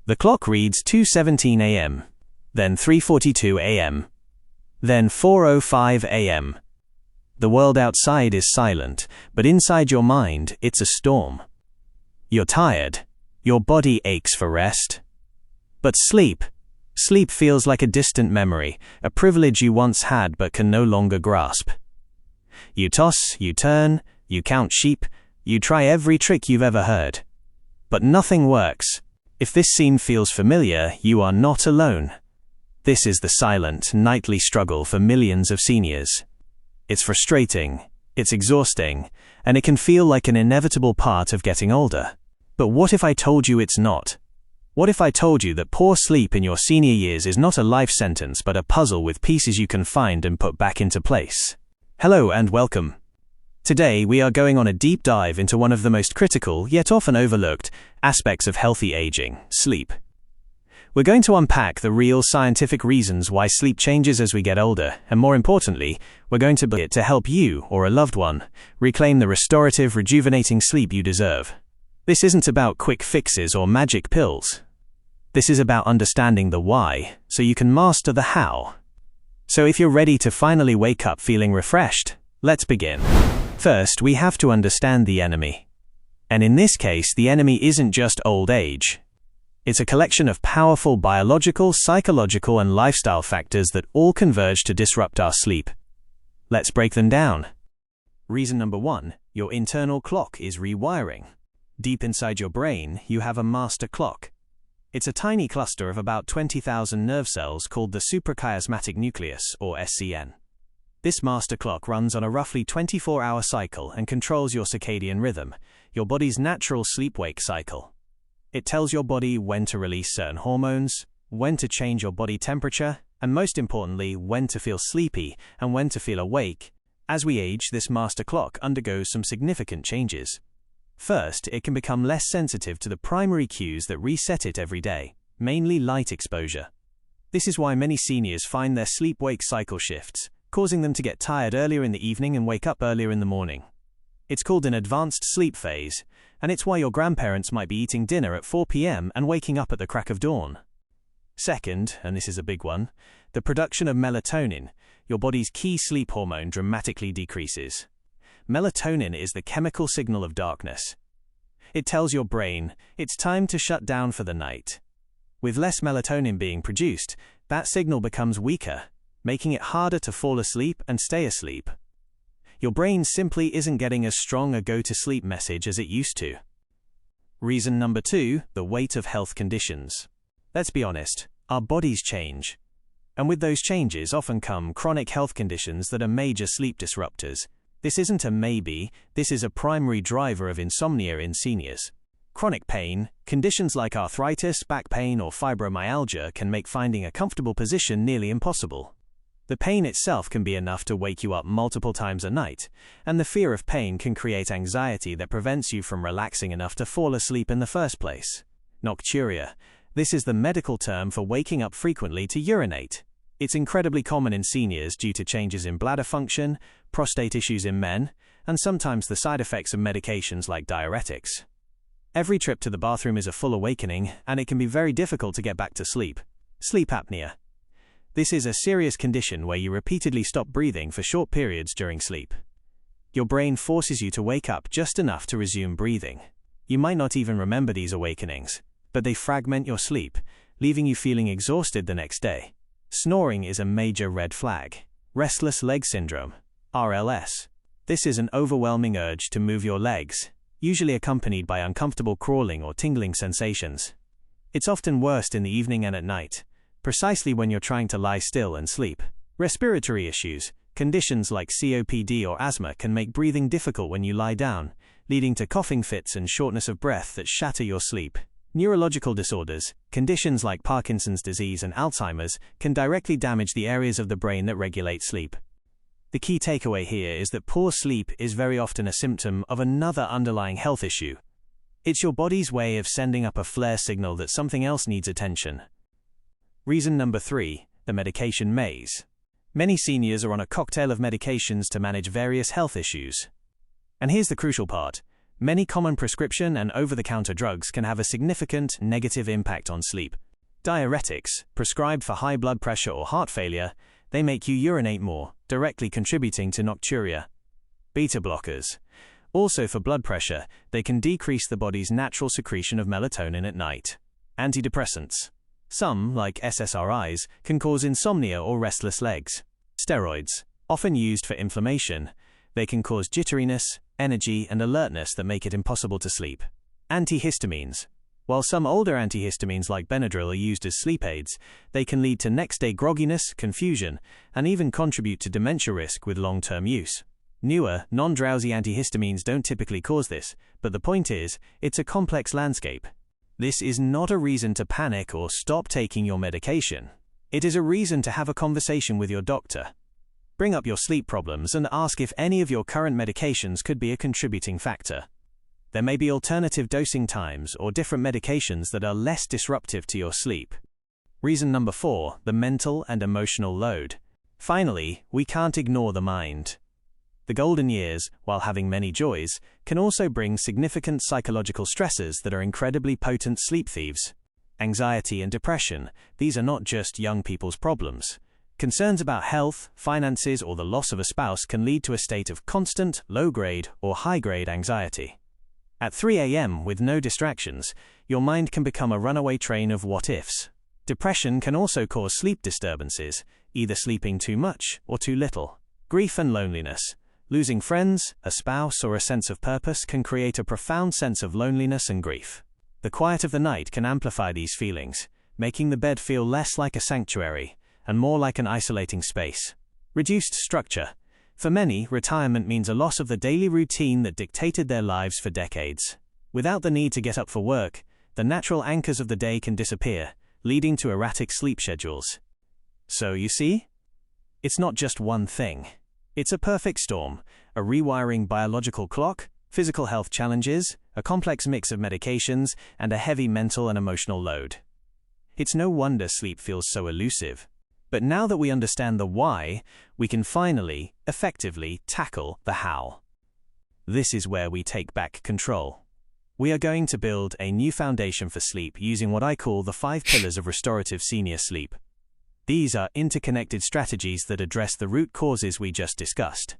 The clock reads 2:17 a.m., then 3:42 a.m., then 4:05 a.m. The world outside is silent, but inside your mind, it's a storm. You're tired. Your body aches for rest. But sleep feels like a distant memory, a privilege you once had but can no longer grasp. You toss, you turn, you count sheep, you try every trick you've ever heard. But nothing works. If this scene feels familiar, you are not alone. This is the silent, nightly struggle for millions of seniors. It's frustrating, it's exhausting, and it can feel like an inevitable part of getting older. But what if I told you it's not? What if I told you that poor sleep in your senior years is not a life sentence but a puzzle with pieces you can find and put back into place? Hello and welcome. Today we are going on a deep dive into one of the most critical, yet often overlooked, aspects of healthy aging, sleep. We're going to unpack the real scientific reasons why sleep changes as we get older, and more importantly, we're going to build it to help you, or a loved one, reclaim the restorative, rejuvenating sleep you deserve. This isn't about quick fixes or magic pills. This is about understanding the why, so you can master the how. So if you're ready to finally wake up feeling refreshed, let's begin. First, we have to understand the enemy. And in this case, the enemy isn't just old age. It's a collection of powerful biological, psychological, and lifestyle factors that all converge to disrupt our sleep. Let's break them down. Reason number 1, your internal clock is rewiring. Deep inside your brain, you have a master clock. It's a tiny cluster of about 20,000 nerve cells called the suprachiasmatic nucleus, or SCN. This master clock runs on a roughly 24-hour cycle and controls your circadian rhythm, your body's natural sleep-wake cycle. It tells your body when to release certain hormones, when to change your body temperature, and most importantly, when to feel sleepy and when to feel awake. As we age, this master clock undergoes some significant changes. First, it can become less sensitive to the primary cues that reset it every day, mainly light exposure. This is why many seniors find their sleep-wake cycle shifts, causing them to get tired earlier in the evening and wake up earlier in the morning. It's called an advanced sleep phase, and it's why your grandparents might be eating dinner at 4 p.m. and waking up at the crack of dawn. Second, and this is a big one, the production of melatonin, your body's key sleep hormone, dramatically decreases. Melatonin is the chemical signal of darkness. It tells your brain, it's time to shut down for the night. With less melatonin being produced, that signal becomes weaker, making it harder to fall asleep and stay asleep. Your brain simply isn't getting as strong a go-to-sleep message as it used to. Reason number 2, the weight of health conditions. Let's be honest, our bodies change. And with those changes often come chronic health conditions that are major sleep disruptors. This isn't a maybe, this is a primary driver of insomnia in seniors. Chronic pain, conditions like arthritis, back pain, or fibromyalgia can make finding a comfortable position nearly impossible. The pain itself can be enough to wake you up multiple times a night, and the fear of pain can create anxiety that prevents you from relaxing enough to fall asleep in the first place. Nocturia. This is the medical term for waking up frequently to urinate. It's incredibly common in seniors due to changes in bladder function, prostate issues in men, and sometimes the side effects of medications like diuretics. Every trip to the bathroom is a full awakening, and it can be very difficult to get back to sleep. Sleep apnea. This is a serious condition where you repeatedly stop breathing for short periods during sleep. Your brain forces you to wake up just enough to resume breathing. You might not even remember these awakenings, but they fragment your sleep, leaving you feeling exhausted the next day. Snoring is a major red flag. Restless leg syndrome, RLS. This is an overwhelming urge to move your legs, usually accompanied by uncomfortable crawling or tingling sensations. It's often worst in the evening and at night, precisely when you're trying to lie still and sleep. Respiratory issues, conditions like COPD or asthma can make breathing difficult when you lie down, leading to coughing fits and shortness of breath that shatter your sleep. Neurological disorders, conditions like Parkinson's disease and Alzheimer's, can directly damage the areas of the brain that regulate sleep. The key takeaway here is that poor sleep is very often a symptom of another underlying health issue. It's your body's way of sending up a flare signal that something else needs attention. Reason number 3, the medication maze. Many seniors are on a cocktail of medications to manage various health issues. And here's the crucial part. Many common prescription and over-the-counter drugs can have a significant negative impact on sleep. Diuretics, prescribed for high blood pressure or heart failure, they make you urinate more, directly contributing to nocturia. Beta blockers. Also for blood pressure, they can decrease the body's natural secretion of melatonin at night. Antidepressants. Some, like SSRIs, can cause insomnia or restless legs. Steroids. Often used for inflammation, they can cause jitteriness, energy, and alertness that make it impossible to sleep. Antihistamines. While some older antihistamines like Benadryl are used as sleep aids, they can lead to next-day grogginess, confusion, and even contribute to dementia risk with long-term use. Newer, non-drowsy antihistamines don't typically cause this, but the point is, it's a complex landscape. This is not a reason to panic or stop taking your medication. It is a reason to have a conversation with your doctor. Bring up your sleep problems and ask if any of your current medications could be a contributing factor. There may be alternative dosing times or different medications that are less disruptive to your sleep. Reason number 4, the mental and emotional load. Finally, we can't ignore the mind. The golden years, while having many joys, can also bring significant psychological stresses that are incredibly potent sleep thieves. Anxiety and depression, these are not just young people's problems. Concerns about health, finances, or the loss of a spouse can lead to a state of constant, low-grade, or high-grade anxiety. At 3 a.m., with no distractions, your mind can become a runaway train of what-ifs. Depression can also cause sleep disturbances, either sleeping too much or too little. Grief and loneliness. Losing friends, a spouse, or a sense of purpose can create a profound sense of loneliness and grief. The quiet of the night can amplify these feelings, making the bed feel less like a sanctuary and more like an isolating space. Reduced structure. For many, retirement means a loss of the daily routine that dictated their lives for decades. Without the need to get up for work, the natural anchors of the day can disappear, leading to erratic sleep schedules. So, you see? It's not just one thing. It's a perfect storm, a rewiring biological clock, physical health challenges, a complex mix of medications, and a heavy mental and emotional load. It's no wonder sleep feels so elusive. But now that we understand the why, we can finally, effectively, tackle the how. This is where we take back control. We are going to build a new foundation for sleep using what I call the 5 pillars of restorative senior sleep. These are interconnected strategies that address the root causes we just discussed.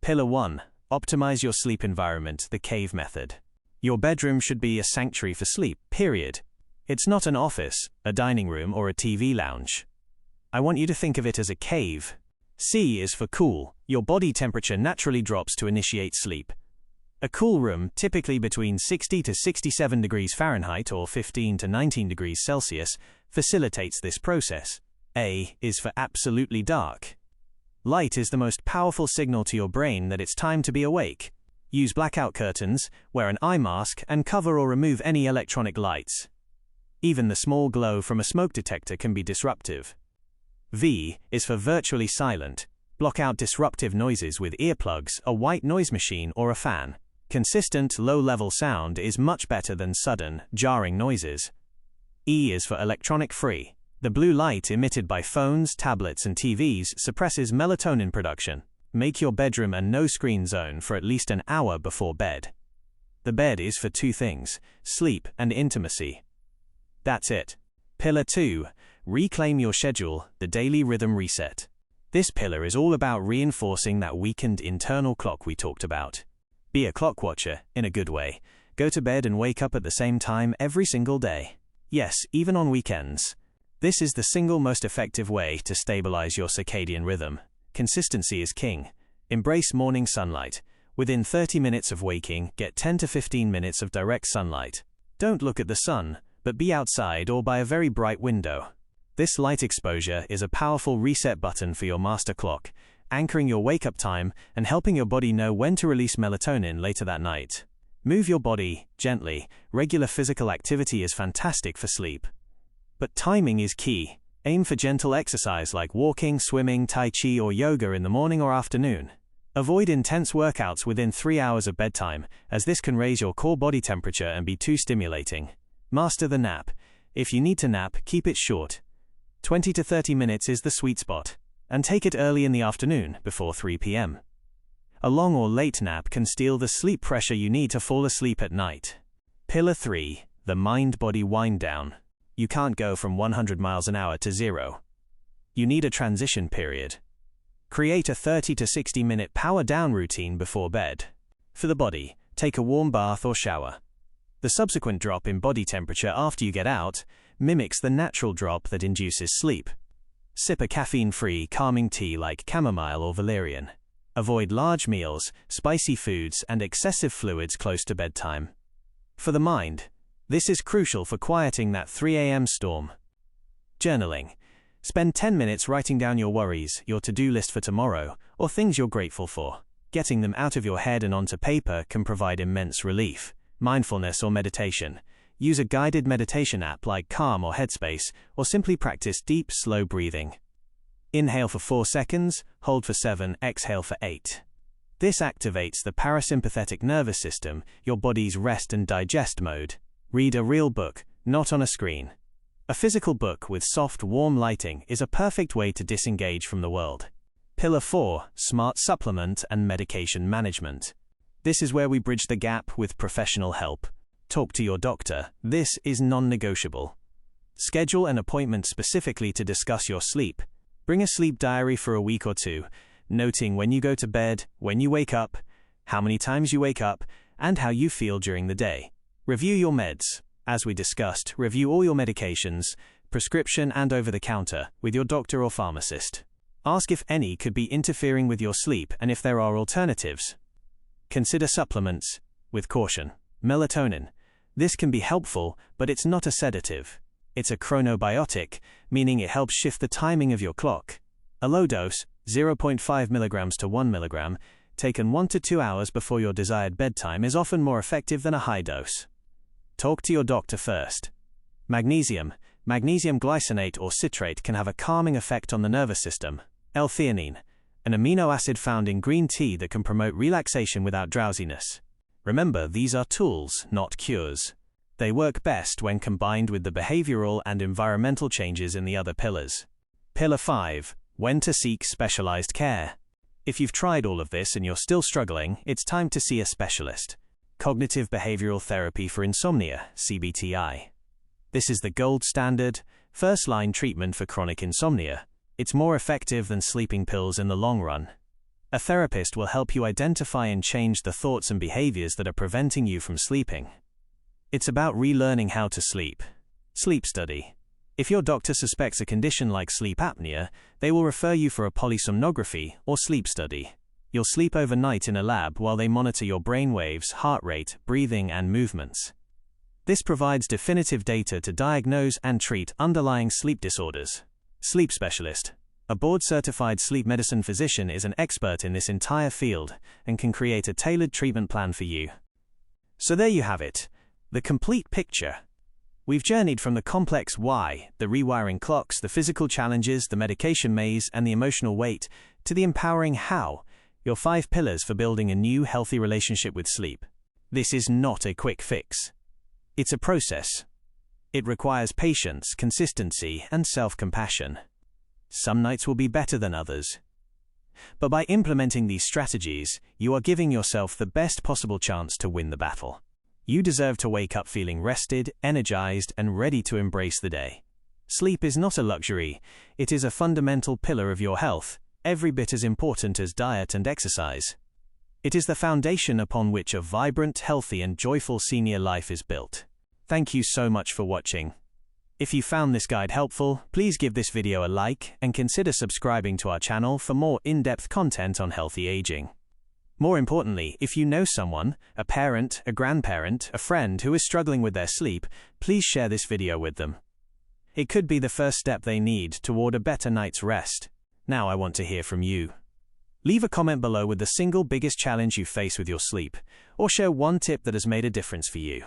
Pillar 1. Optimize your sleep environment, the cave method. Your bedroom should be a sanctuary for sleep, period. It's not an office, a dining room, or a TV lounge. I want you to think of it as a cave. C is for cool. Your body temperature naturally drops to initiate sleep. A cool room, typically between 60 to 67 degrees Fahrenheit or 15 to 19 degrees Celsius, facilitates this process. A is for absolutely dark. Light is the most powerful signal to your brain that it's time to be awake. Use blackout curtains, wear an eye mask, and cover or remove any electronic lights. Even the small glow from a smoke detector can be disruptive. V is for virtually silent. Block out disruptive noises with earplugs, a white noise machine, or a fan. Consistent, low-level sound is much better than sudden, jarring noises. E is for electronic-free. The blue light emitted by phones, tablets, and TVs suppresses melatonin production. Make your bedroom a no-screen zone for at least an hour before bed. The bed is for 2 things: sleep and intimacy. That's it. Pillar 2. Reclaim your schedule, the daily rhythm reset. This pillar is all about reinforcing that weakened internal clock we talked about. Be a clock watcher, in a good way. Go to bed and wake up at the same time every single day. Yes, even on weekends. This is the single most effective way to stabilize your circadian rhythm. Consistency is king. Embrace morning sunlight. Within 30 minutes of waking, get 10 to 15 minutes of direct sunlight. Don't look at the sun, but be outside or by a very bright window. This light exposure is a powerful reset button for your master clock, anchoring your wake-up time and helping your body know when to release melatonin later that night. Move your body, gently. Regular physical activity is fantastic for sleep. But timing is key. Aim for gentle exercise like walking, swimming, tai chi, or yoga in the morning or afternoon. Avoid intense workouts within 3 hours of bedtime, as this can raise your core body temperature and be too stimulating. Master the nap. If you need to nap, keep it short. 20 to 30 minutes is the sweet spot, and take it early in the afternoon, before 3 p.m. A long or late nap can steal the sleep pressure you need to fall asleep at night. Pillar 3. The mind-body wind-down. You can't go from 100 miles an hour to 0. You need a transition period. Create a 30 to 60-minute power-down routine before bed. For the body, take a warm bath or shower. The subsequent drop in body temperature after you get out mimics the natural drop that induces sleep. Sip a caffeine-free, calming tea like chamomile or valerian. Avoid large meals, spicy foods, and excessive fluids close to bedtime. For the mind, this is crucial for quieting that 3 a.m. storm. Journaling. Spend 10 minutes writing down your worries, your to-do list for tomorrow, or things you're grateful for. Getting them out of your head and onto paper can provide immense relief. Mindfulness or meditation. Use a guided meditation app like Calm or Headspace, or simply practice deep, slow breathing. Inhale for 4 seconds, hold for 7, exhale for 8. This activates the parasympathetic nervous system, your body's rest and digest mode. Read a real book, not on a screen. A physical book with soft, warm lighting is a perfect way to disengage from the world. Pillar 4. Smart supplement and medication management. This is where we bridge the gap with professional help. Talk to your doctor. This is non-negotiable. Schedule an appointment specifically to discuss your sleep. Bring a sleep diary for a week or two, noting when you go to bed, when you wake up, how many times you wake up, and how you feel during the day. Review your meds. As we discussed, review all your medications, prescription and over-the-counter, with your doctor or pharmacist. Ask if any could be interfering with your sleep and if there are alternatives. Consider supplements, with caution. Melatonin. This can be helpful, but it's not a sedative. It's a chronobiotic, meaning it helps shift the timing of your clock. A low dose, 0.5 mg to 1 mg, taken 1 to 2 hours before your desired bedtime is often more effective than a high dose. Talk to your doctor first. Magnesium. Magnesium glycinate or citrate can have a calming effect on the nervous system. L-theanine, an amino acid found in green tea that can promote relaxation without drowsiness. Remember, these are tools, not cures. They work best when combined with the behavioral and environmental changes in the other pillars. Pillar 5. When to seek specialized care. If you've tried all of this and you're still struggling, it's time to see a specialist. Cognitive behavioral therapy for insomnia, CBTI. This is the gold standard, first-line treatment for chronic insomnia. It's more effective than sleeping pills in the long run. A therapist will help you identify and change the thoughts and behaviors that are preventing you from sleeping. It's about relearning how to sleep. Sleep study. If your doctor suspects a condition like sleep apnea, they will refer you for a polysomnography or sleep study. You'll sleep overnight in a lab while they monitor your brain waves, heart rate, breathing, and movements. This provides definitive data to diagnose and treat underlying sleep disorders. Sleep specialist. A board-certified sleep medicine physician is an expert in this entire field and can create a tailored treatment plan for you. So there you have it, the complete picture. We've journeyed from the complex why, the rewiring clocks, the physical challenges, the medication maze, and the emotional weight, to the empowering how, your 5 pillars for building a new, healthy relationship with sleep. This is not a quick fix. It's a process. It requires patience, consistency, and self-compassion. Some nights will be better than others. But by implementing these strategies, you are giving yourself the best possible chance to win the battle. You deserve to wake up feeling rested, energized, and ready to embrace the day. Sleep is not a luxury, it is a fundamental pillar of your health, every bit as important as diet and exercise. It is the foundation upon which a vibrant, healthy, and joyful senior life is built. Thank you so much for watching. If you found this guide helpful, please give this video a like and consider subscribing to our channel for more in-depth content on healthy aging. More importantly, if you know someone, a parent, a grandparent, a friend who is struggling with their sleep, please share this video with them. It could be the first step they need toward a better night's rest. Now I want to hear from you. Leave a comment below with the single biggest challenge you face with your sleep, or share one tip that has made a difference for you.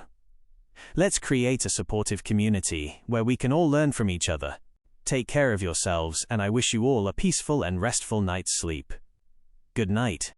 Let's create a supportive community where we can all learn from each other. Take care of yourselves, and I wish you all a peaceful and restful night's sleep. Good night.